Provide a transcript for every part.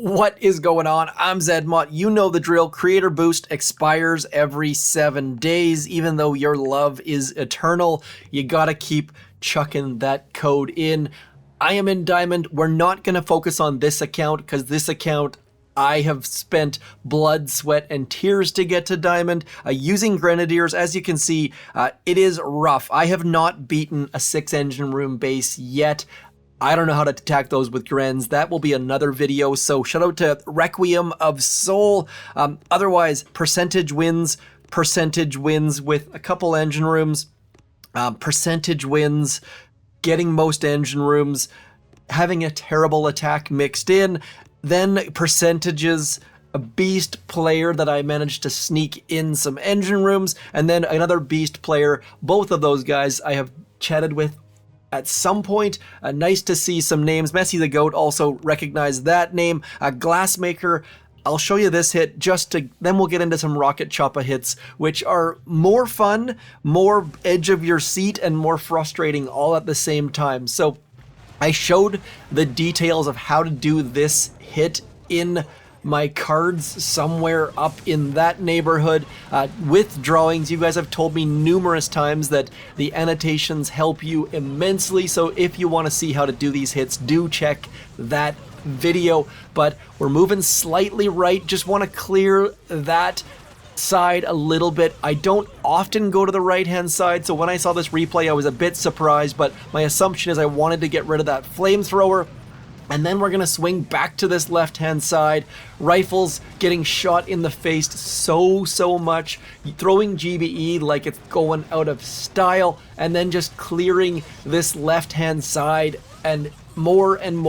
What is going on? I'm Zedmont. You know the drill. Creator Boost expires every 7 days. Even though your love is eternal, you gotta keep chucking that code in. I am in Diamond. We're not gonna focus on this account because this account I have spent blood, sweat, and tears to get to Diamond. Using Grenadiers, as you can see, it is rough. I have not beaten a 6-engine room base yet. I don't know how to attack those with Grens. That will be another video. So shout out to Requiem of Soul. Otherwise, percentage wins with a couple engine rooms, percentage wins, getting most engine rooms, having a terrible attack mixed in, then percentages, a beast player that I managed to sneak in some engine rooms, and then another beast player. Both of those guys I have chatted with at some point. Nice to see some names. Messi the Goat, also recognize that name. Glassmaker, I'll show you this hit then we'll get into some Rocket Choppa hits, which are more fun, more edge of your seat, and more frustrating all at the same time. So I showed the details of how to do this hit in my cards somewhere up in that neighborhood with drawings. You guys have told me numerous times that the annotations help you immensely, so if you want to see how to do these hits, do check that video. But we're moving slightly right, just want to clear that side a little bit. I don't often go to the right hand side, so when I saw this replay I was a bit surprised, but my assumption is I wanted to get rid of that flamethrower. And then we're gonna swing back to this left-hand side. Rifles getting shot in the face so much. Throwing GBE like it's going out of style. And then just clearing this left-hand side and more. And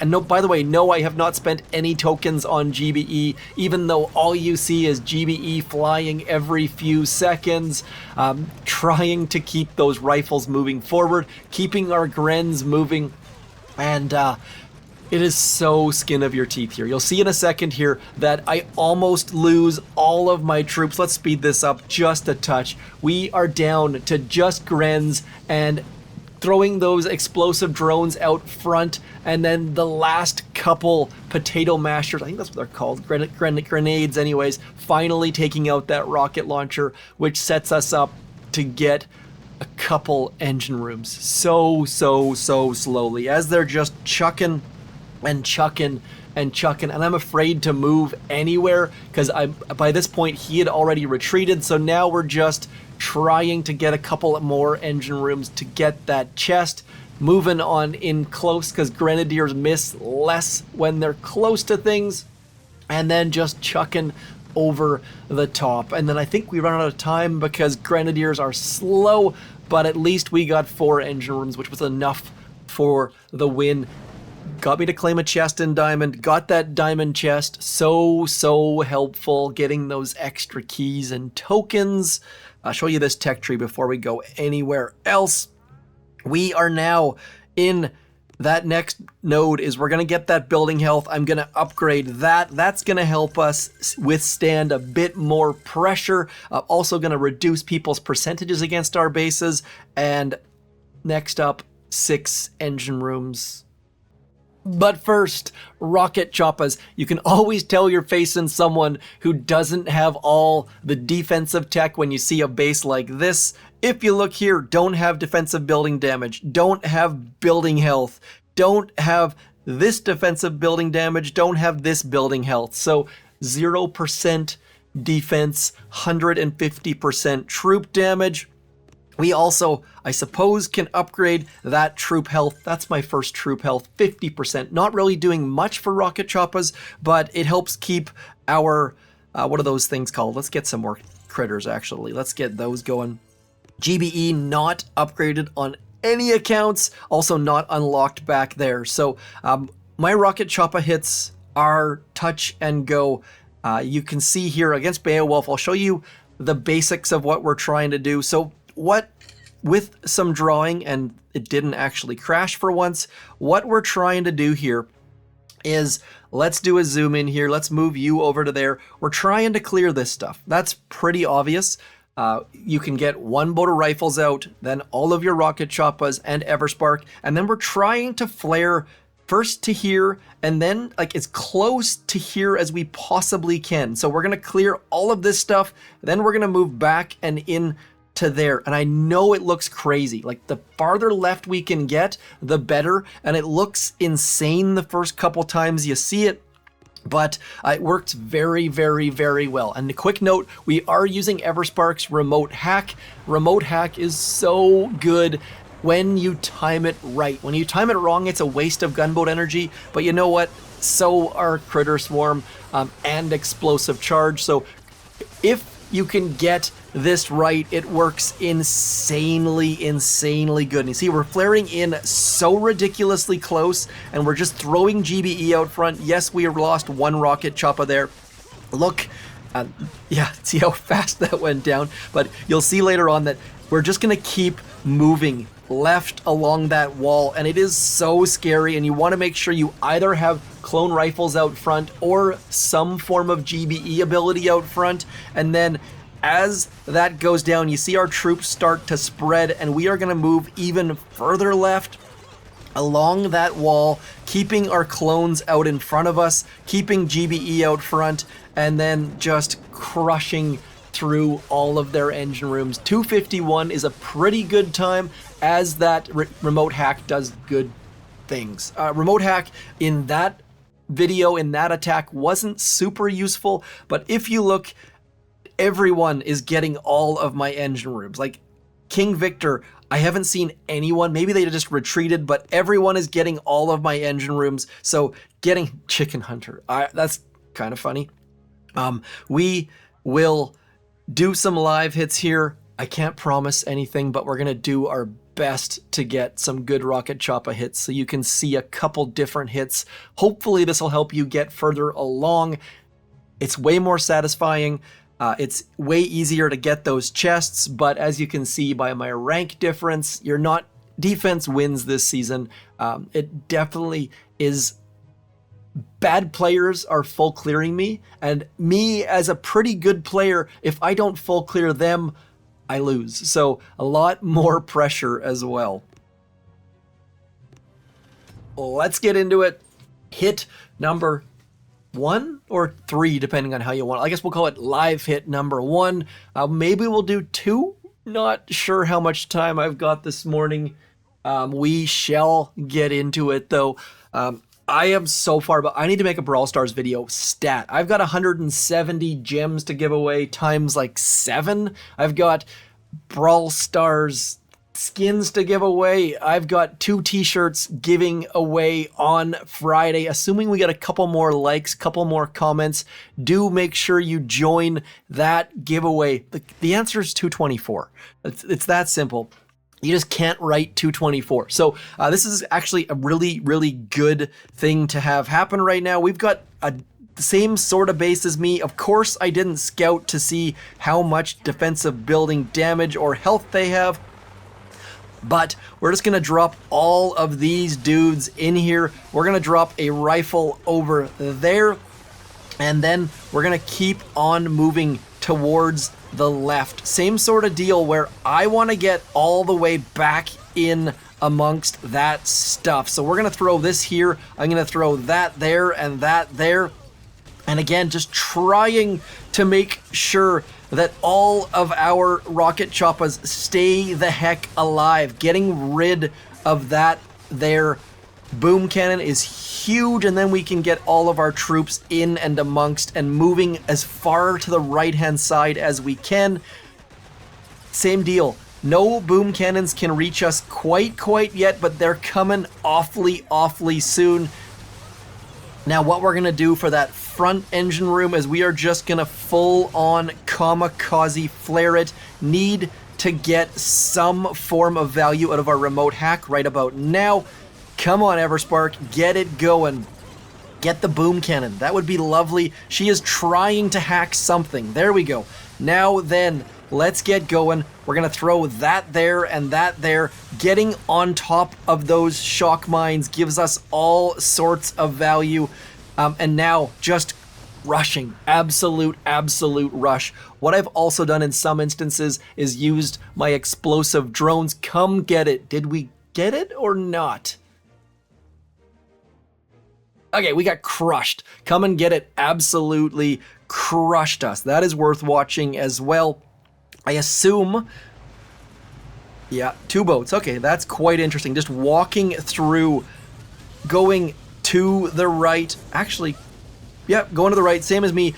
no, by the way, no, I have not spent any tokens on GBE, even though all you see is GBE flying every few seconds. Trying to keep those rifles moving forward, keeping our Grens moving, and it is so skin of your teeth here. You'll see in a second here that I almost lose all of my troops. Let's speed this up just a touch. We are down to just Grens and throwing those explosive drones out front, and then the last couple potato mashers, I think that's what they're called, grenades anyways, finally taking out that rocket launcher, which sets us up to get a couple engine rooms so slowly as they're just chucking and chucking, and I'm afraid to move anywhere because by this point he had already retreated. So now we're just trying to get a couple more engine rooms to get that chest. Moving on in close because Grenadiers miss less when they're close to things, and then just chucking over the top. And then I think we run out of time because Grenadiers are slow, but at least we got 4 engine rooms, which was enough for the win. Got me to claim a chest in Diamond, got that Diamond chest, so helpful, getting those extra keys and tokens. I'll show you this tech tree before we go anywhere else. We are now in that next node is we're going to get that building health. I'm going to upgrade that. That's going to help us withstand a bit more pressure. Also going to reduce people's percentages against our bases. And next up, 6 engine rooms. But first, Rocket Choppas. You can always tell you're facing someone who doesn't have all the defensive tech when you see a base like this. If you look here, don't have defensive building damage, don't have building health, don't have this defensive building damage, don't have this building health. So 0% defense, 150% troop damage. We also, I suppose, can upgrade that troop health. That's my first troop health, 50%. Not really doing much for Rocket Choppas, but it helps keep our, what are those things called? Let's get some more critters, actually. Let's get those going. GBE not upgraded on any accounts, also not unlocked back there. So my Rocket Choppa hits are touch and go. You can see here against Beowulf, I'll show you the basics of what we're trying to do. So with some drawing, and it didn't actually crash for once, what we're trying to do here is, let's do a zoom in here, let's move you over to there. We're trying to clear this stuff. That's pretty obvious. You can get 1 boat of rifles out, then all of your Rocket Choppas and Everspark, and then we're trying to flare first to here, and then like as close to here as we possibly can. So we're gonna clear all of this stuff, then we're gonna move back and in to there. And I know it looks crazy. Like the farther left we can get, the better. And it looks insane the first couple times you see it, but it works very, very, very well. And a quick note, we are using Everspark's remote hack. Remote hack is so good when you time it right. When you time it wrong, it's a waste of gunboat energy, but you know what? So are Critter Swarm and Explosive Charge. So if you can get this right, it works insanely, insanely good. And you see, we're flaring in so ridiculously close, and we're just throwing GBE out front. Yes, we lost one rocket choppa there. Look, yeah, see how fast that went down, but you'll see later on that we're just gonna keep moving left along that wall, and it is so scary, and you want to make sure you either have clone rifles out front or some form of GBE ability out front. And then as that goes down, you see our troops start to spread, and we are going to move even further left along that wall, keeping our clones out in front of us, keeping GBE out front, and then just crushing through all of their engine rooms. 251 is a pretty good time, as that remote hack does good things. Remote hack in that video, in that attack, wasn't super useful, but if you look, everyone is getting all of my engine rooms. Like King Victor, I haven't seen anyone, maybe they just retreated, but everyone is getting all of my engine rooms. So getting Chicken Hunter, that's kind of funny. We will do some live hits here. I can't promise anything, but we're gonna do our best to get some good Rocket Choppa hits so you can see a couple different hits. Hopefully this will help you get further along. It's way more satisfying. It's way easier to get those chests, but as you can see by my rank difference, defense wins this season. It definitely is. Bad players are full clearing me, and me as a pretty good player, if I don't full clear them, I lose. So a lot more pressure as well. Let's get into it. Hit number 1 or 3, depending on how you want it. I guess we'll call it live hit number 1. Maybe we'll do 2. Not sure how much time I've got this morning. We shall get into it though. I am so far, but I need to make a Brawl Stars video stat. I've got 170 gems to give away times like 7. I've got Brawl Stars skins to give away. I've got 2 t-shirts giving away on Friday. Assuming we get a couple more likes, couple more comments, do make sure you join that giveaway. The answer is 224. It's that simple. You just can't write 224. So this is actually a really, really good thing to have happen right now. We've got the same sort of base as me. Of course, I didn't scout to see how much defensive building damage or health they have, but we're just gonna drop all of these dudes in here. We're gonna drop a rifle over there, and then we're gonna keep on moving towards the left. Same sort of deal where I want to get all the way back in amongst that stuff. So we're going to throw this here. I'm going to throw that there and that there. And again, just trying to make sure that all of our Rocket Choppas stay the heck alive. Getting rid of that there boom cannon is huge, and then we can get all of our troops in and amongst and moving as far to the right hand side as we can. Same deal, no boom cannons can reach us quite yet, but they're coming awfully soon. Now what we're gonna do for that front engine room is we are just gonna full on kamikaze flare it. Need to get some form of value out of our remote hack right about now. Come on, Everspark, get it going. Get the boom cannon. That would be lovely. She is trying to hack something. There we go. Now then, let's get going. We're going to throw that there and that there. Getting on top of those shock mines gives us all sorts of value. And now just rushing. Absolute rush. What I've also done in some instances is used my explosive drones. Come get it. Did we get it or not? Okay, we got crushed. Come and get it. Absolutely crushed us. That is worth watching as well. I assume... Yeah, 2 boats. Okay, that's quite interesting. Just walking through, going to the right. Actually, yeah, going to the right, same as me.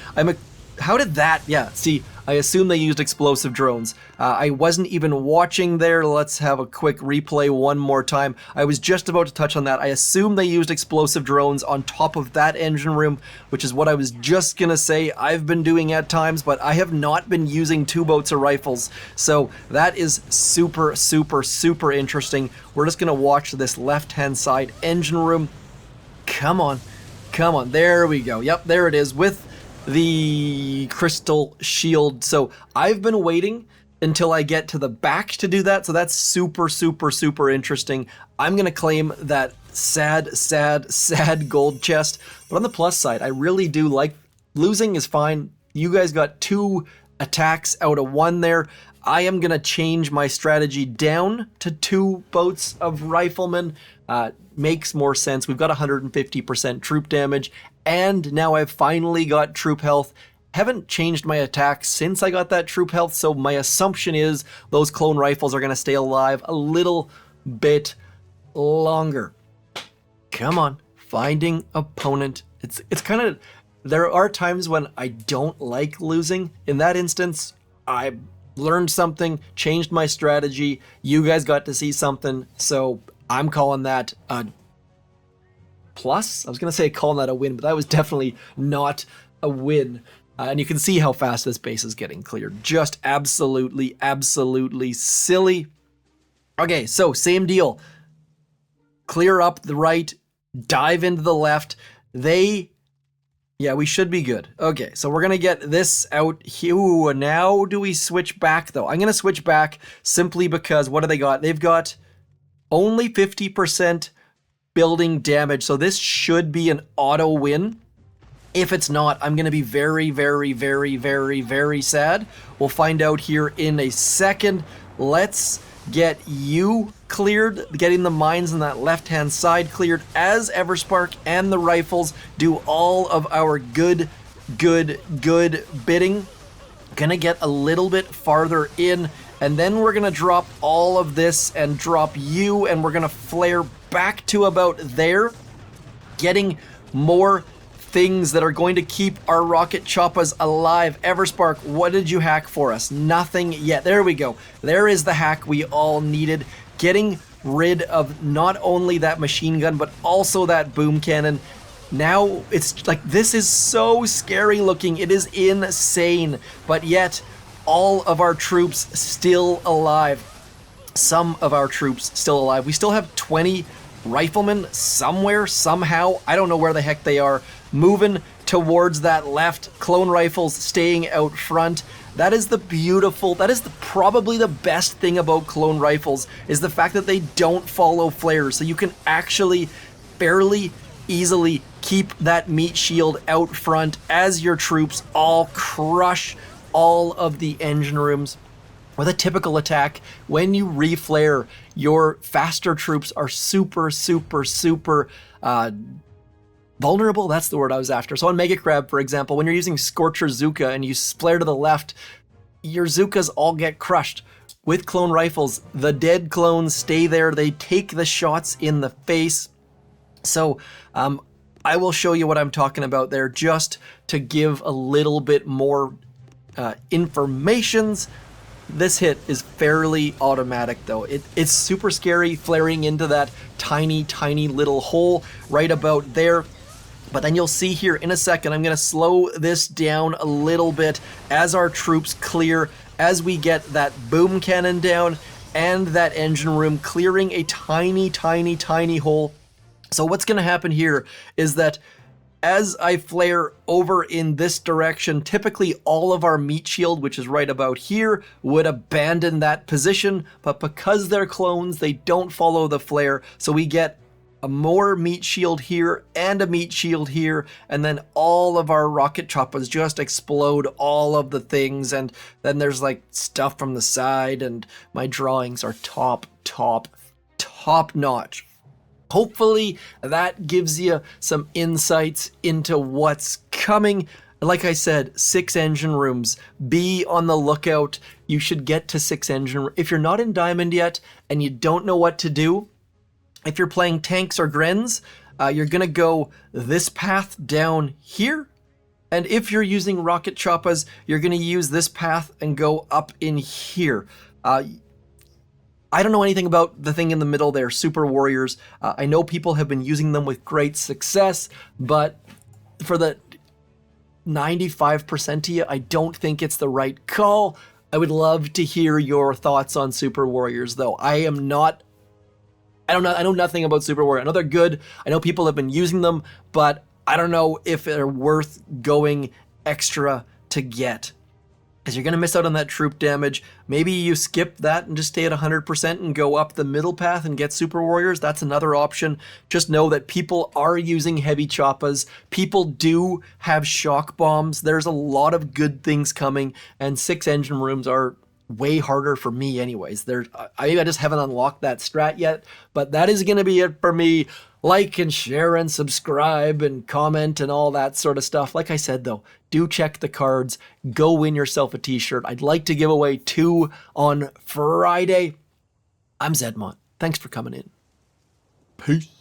How did that? Yeah, see, I assume they used explosive drones. I wasn't even watching there. Let's have a quick replay one more time. I was just about to touch on that. I assume they used explosive drones on top of that engine room, which is what I was just gonna say I've been doing at times, but I have not been using 2 boats of rifles. So that is super, super, super interesting. We're just gonna watch this left-hand side engine room. Come on, come on, there we go. Yep, there it is with the crystal shield. So I've been waiting until I get to the back to do that. So that's super, super, super interesting. I'm going to claim that sad, sad, sad gold chest. But on the plus side, I really do like losing is fine. You guys got 2 attacks out of 1 there. I am going to change my strategy down to 2 boats of riflemen. Makes more sense. We've got 150% troop damage, and now I've finally got troop health. Haven't changed my attacks since I got that troop health, so my assumption is those clone rifles are going to stay alive a little bit longer. Come on, finding opponent. It's kind of, there are times when I don't like losing. In that instance, I learned something, changed my strategy. You guys got to see something, so I'm calling that a plus. I was going to say calling that a win, but that was definitely not a win. And you can see how fast this base is getting cleared. Just absolutely, absolutely silly. Okay, so same deal. Clear up the right, dive into the left. Yeah, we should be good. Okay, so we're going to get this out here. Ooh, now do we switch back, though? I'm going to switch back simply because what do they got? They've got only 50% building damage, so this should be an auto win. If it's not, I'm going to be very, very, very, very, very sad. We'll find out here in a second. Let's get you cleared, getting the mines on that left-hand side cleared as Everspark and the rifles do all of our good bidding. Gonna get a little bit farther in, and then we're gonna drop all of this and drop you, and we're gonna flare back to about there, getting more things that are going to keep our rocket choppas alive. Everspark, what did you hack for us? Nothing yet. There we go. There is the hack we all needed. Getting rid of not only that machine gun, but also that boom cannon. Now it's like, this is so scary looking. It is insane, but yet all of our troops still alive. Some of our troops still alive. We still have 20 riflemen somewhere, somehow. I don't know where the heck they are. Moving towards that left. Clone rifles staying out front. That is the beautiful, that is probably the best thing about clone rifles, is the fact that they don't follow flares. So you can actually fairly easily keep that meat shield out front as your troops all crush all of the engine rooms. With a typical attack, when you reflare, your faster troops are super, super, super vulnerable. That's the word I was after. So on Mega Crab, for example, when you're using Scorcher Zuka and you flare to the left, your Zukas all get crushed. With clone rifles, the dead clones stay there. They take the shots in the face. So I will show you what I'm talking about there just to give a little bit more informations. This hit is fairly automatic though. It's super scary flaring into that tiny, tiny little hole right about there. But then you'll see here in a second, I'm going to slow this down a little bit as our troops clear, as we get that boom cannon down and that engine room clearing a tiny, tiny, tiny hole. So what's going to happen here is that as I flare over in this direction, typically all of our meat shield, which is right about here, would abandon that position. But because they're clones, they don't follow the flare. So we get a more meat shield here and a meat shield here, and then all of our rocket choppas just explode all of the things, and then there's like stuff from the side, and my drawings are top notch. Hopefully that gives you some insights into what's coming. Like I said, 6 engine rooms. Be on the lookout. You should get to 6 engine. If you're not in Diamond yet and you don't know what to do, if you're playing tanks or Grens, you're going to go this path down here. And if you're using Rocket Choppas, you're going to use this path and go up in here. I don't know anything about the thing in the middle there, Super Warriors. I know people have been using them with great success, but for the 95% of you, I don't think it's the right call. I would love to hear your thoughts on Super Warriors, though. I know nothing about Super Warrior. I know they're good. I know people have been using them, but I don't know if they're worth going extra to get. Because you're going to miss out on that troop damage. Maybe you skip that and just stay at 100% and go up the middle path and get Super Warriors. That's another option. Just know that people are using heavy choppas. People do have shock bombs. There's a lot of good things coming, and 6 engine rooms are way harder for me anyways. I just haven't unlocked that strat yet, but that is going to be it for me. Like and share and subscribe and comment and all that sort of stuff. Like I said, though, do check the cards. Go win yourself a t-shirt. I'd like to give away 2 on Friday. I'm Zedmont. Thanks for coming in. Peace.